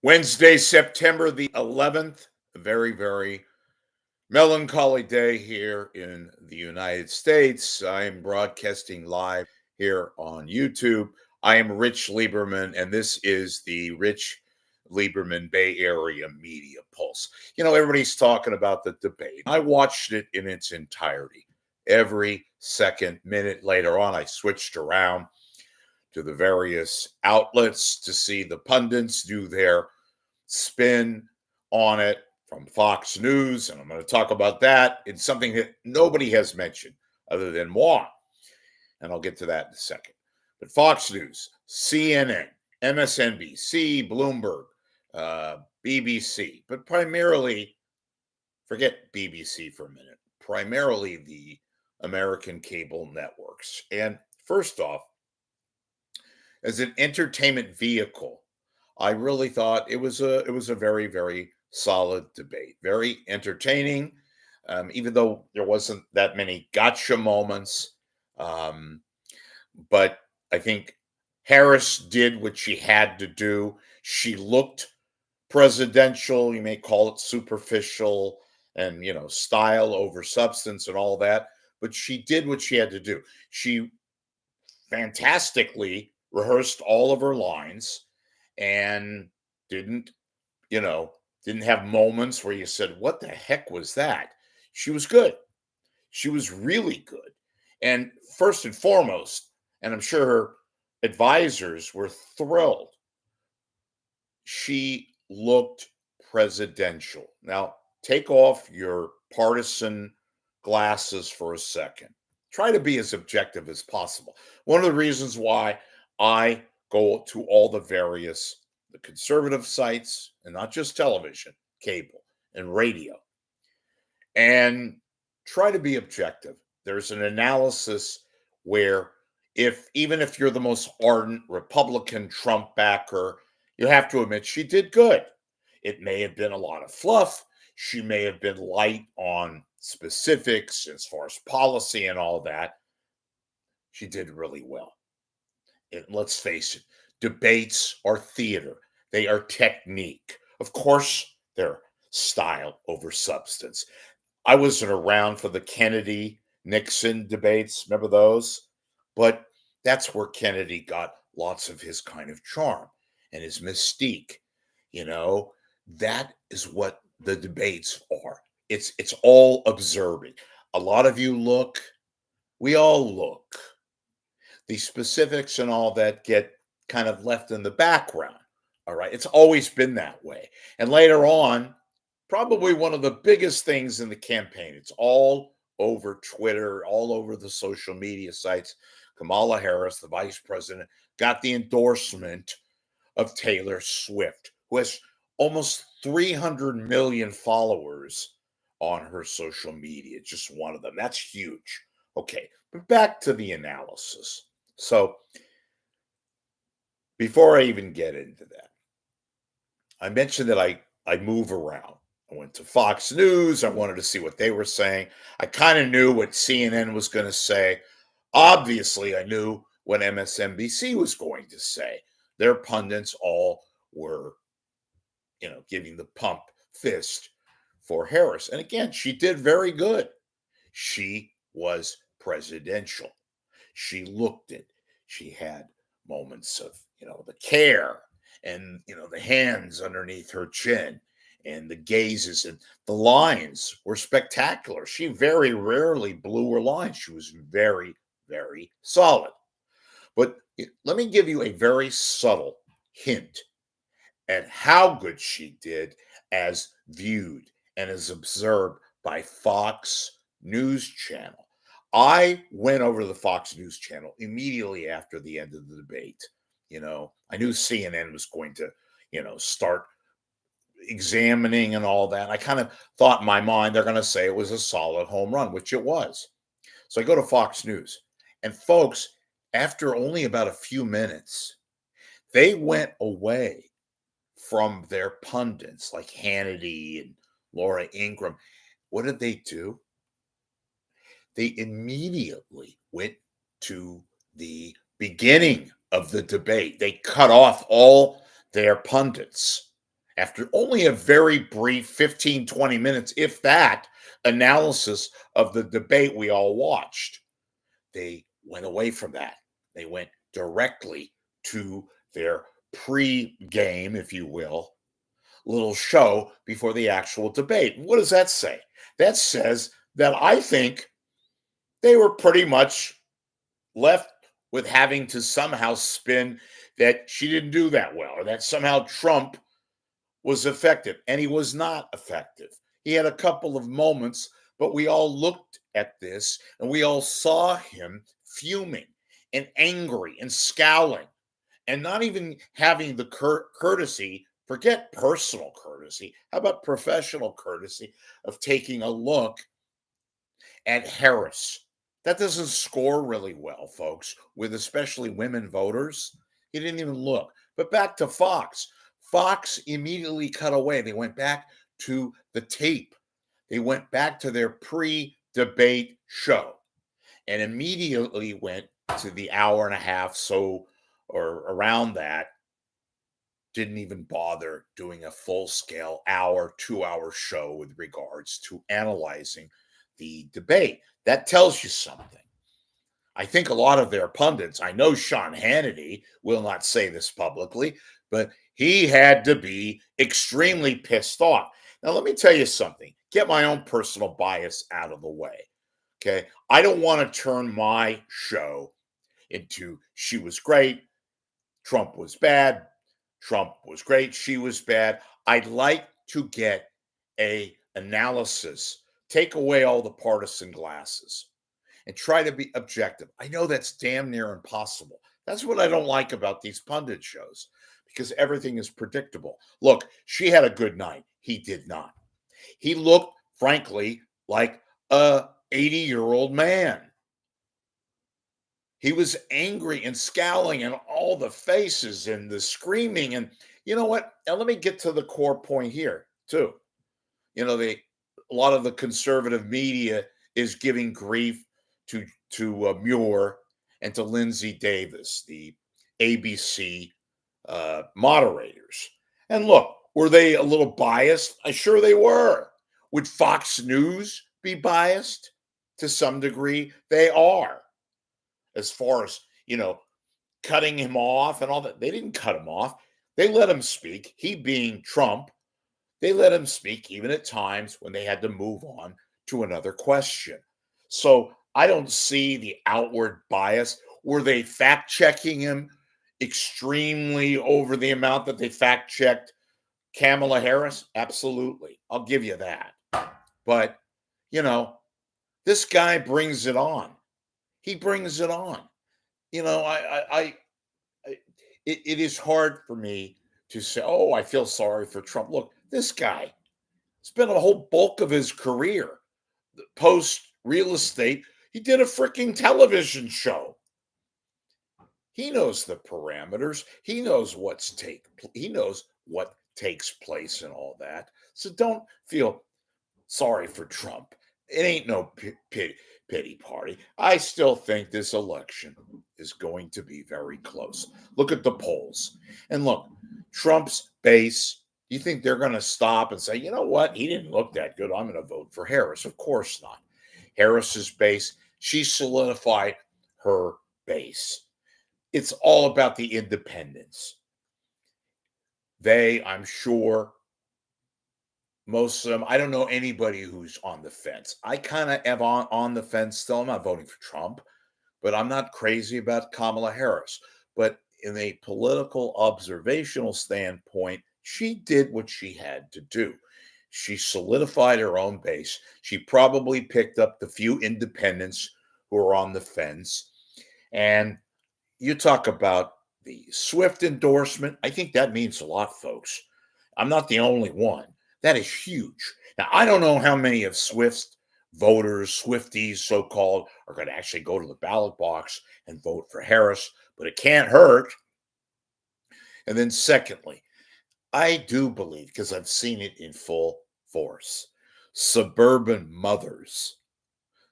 Wednesday, September the 11th, a very, very melancholy day here in the United States. I am broadcasting live here on YouTube. I am Rich Lieberman, and this is the Rich Lieberman Bay Area Media Pulse. Everybody's talking about the debate. I watched it in its entirety. Every second, minute later on, I switched around to the various outlets to see the pundits do their spin on it from Fox News. And I'm going to talk about that. It's something that nobody has mentioned other than moi. And I'll get to that in a second. But Fox News, CNN, MSNBC, Bloomberg, BBC, but primarily, forget BBC for a minute, primarily the American cable networks. And first off, as an entertainment vehicle, I really thought it was a very, very solid debate, very entertaining. Even though there wasn't that many gotcha moments, um, but I think Harris did what she had to do. She looked presidential. You may call it superficial and style over substance and all that, but she did what she had to do. She fantastically rehearsed all of her lines and didn't, you know, didn't have moments where you said, "What the heck was that?" She was good. She was really good. And first and foremost, and I'm sure her advisors were thrilled, she looked presidential. Now, take off your partisan glasses for a second. Try to be as objective as possible. One of the reasons why I go to all the conservative sites, and not just television, cable, and radio, and try to be objective. There's an analysis where if even if you're the most ardent Republican Trump backer, you have to admit she did good. It may have been a lot of fluff. She may have been light on specifics as far as policy and all that. She did really well. And let's face it, debates are theater. They are technique. Of course, they're style over substance. I wasn't around for the Kennedy Nixon debates. Remember those? But that's where Kennedy got lots of his kind of charm and his mystique. You know, that is what the debates are. It's all observing. A lot of you look, we all look. The specifics and all that get kind of left in the background. All right. It's always been that way. And later on, probably one of the biggest things in the campaign, it's all over Twitter, all over the social media sites. Kamala Harris, the vice president, got the endorsement of Taylor Swift, who has almost 300 million followers on her social media. Just one of them. That's huge. Okay, but back to the analysis. So before I even get into that, I mentioned that I move around. I went to Fox News. I wanted to see what they were saying. I kind of knew what CNN was going to say. Obviously, I knew what MSNBC was going to say. Their pundits all were, giving the pump fist for Harris. And again, she did very good. She was presidential. She looked it. She had moments of, the care and, the hands underneath her chin and the gazes, and the lines were spectacular. She very rarely blew her lines. She was very, very solid. But let me give you a very subtle hint at how good she did as viewed and as observed by Fox News Channel. I went over to the Fox News Channel immediately after the end of the debate. I knew CNN was going to, start examining and all that. I kind of thought in my mind they're going to say it was a solid home run, which it was. So I go to Fox News, and folks, after only about a few minutes, they went away from their pundits like Hannity and Laura Ingraham. What did they do? They immediately went to the beginning of the debate. They cut off all their pundits. After only a very brief 15, 20 minutes, if that, analysis of the debate we all watched, they went away from that. They went directly to their pre-game, if you will, little show before the actual debate. What does that say? That says that I think they were pretty much left with having to somehow spin that she didn't do that well or that somehow Trump was effective. And he was not effective. He had a couple of moments, but we all looked at this and we all saw him fuming and angry and scowling and not even having the courtesy, forget personal courtesy, how about professional courtesy of taking a look at Harris. That doesn't score really well, folks, with especially women voters. He didn't even look. But back to Fox. Fox immediately cut away. They went back to the tape. They went back to their pre-debate show and immediately went to the hour and a half so or around that. Didn't even bother doing a full-scale hour, 2-hour show with regards to analyzing the debate. That tells you something. I think a lot of their pundits, I know Sean Hannity will not say this publicly, but he had to be extremely pissed off. Now, let me tell you something. Get my own personal bias out of the way. Okay. I don't want to turn my show into she was great, Trump was bad, Trump was great, she was bad. I'd like to get a analysis, take away all the partisan glasses and try to be objective. I know that's damn near impossible. That's what I don't like about these pundit shows because everything is predictable. Look, she had a good night. He did not. He looked, frankly, like a 80-year-old man. He was angry and scowling and all the faces and the screaming. And you know what? Now let me get to the core point here, too. You know, a lot of the conservative media is giving grief to Muir and to Lindsay Davis, the ABC moderators. And look, were they a little biased? I'm sure they were. Would Fox News be biased to some degree? They are, as far as cutting him off and all that. They didn't cut him off. They let him speak. He being Trump, they let him speak even at times when they had to move on to another question. So I don't see the outward bias. Were they fact checking him extremely over the amount that they fact checked Kamala Harris? Absolutely. I'll give you that. But, this guy brings it on. He brings it on. It is hard for me to say, oh, I feel sorry for Trump. Look, this guy spent a whole bulk of his career post real estate. He did a freaking television show. He knows the parameters. He knows he knows what takes place and all that. So don't feel sorry for Trump. It ain't no pity party. I still think this election is going to be very close. Look at the polls. And look, Trump's base, you think they're going to stop and say, you know what? He didn't look that good. I'm going to vote for Harris. Of course not. Harris's base, she solidified her base. It's all about the independents. I'm sure, most of them, I don't know anybody who's on the fence. I kind of am on the fence still. I'm not voting for Trump, but I'm not crazy about Kamala Harris. But in a political observational standpoint, she did what she had to do. She solidified her own base. She probably picked up the few independents who are on the fence. And you talk about the Swift endorsement. I think that means a lot, folks. I'm not the only one. That is huge. Now, I don't know how many of Swift's voters, Swifties, so called, are going to actually go to the ballot box and vote for Harris, but it can't hurt. And then, secondly, I do believe, because I've seen it in full force, suburban mothers,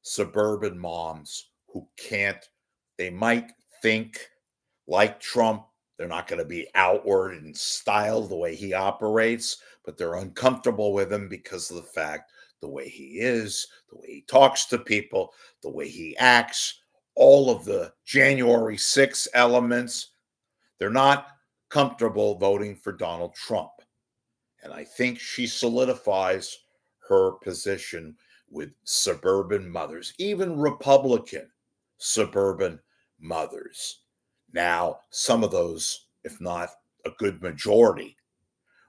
suburban moms who can't, they might think like Trump, They're not going to be outward in style the way he operates, but they're uncomfortable with him because of the fact the way he is, the way he talks to people, the way he acts, all of the January 6 elements. They're not comfortable voting for Donald Trump. And I think she solidifies her position with suburban mothers, even Republican suburban mothers. Now, some of those, if not a good majority,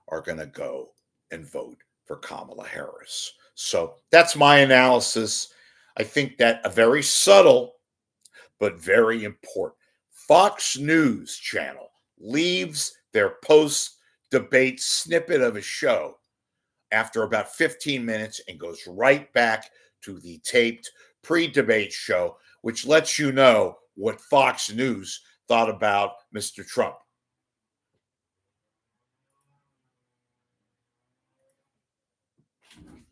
are going to go and vote for Kamala Harris. So that's my analysis. I think that a very subtle but very important Fox News channel leaves their post debate snippet of a show after about 15 minutes and goes right back to the taped pre debate show, which lets you know what Fox News thought about Mr. Trump.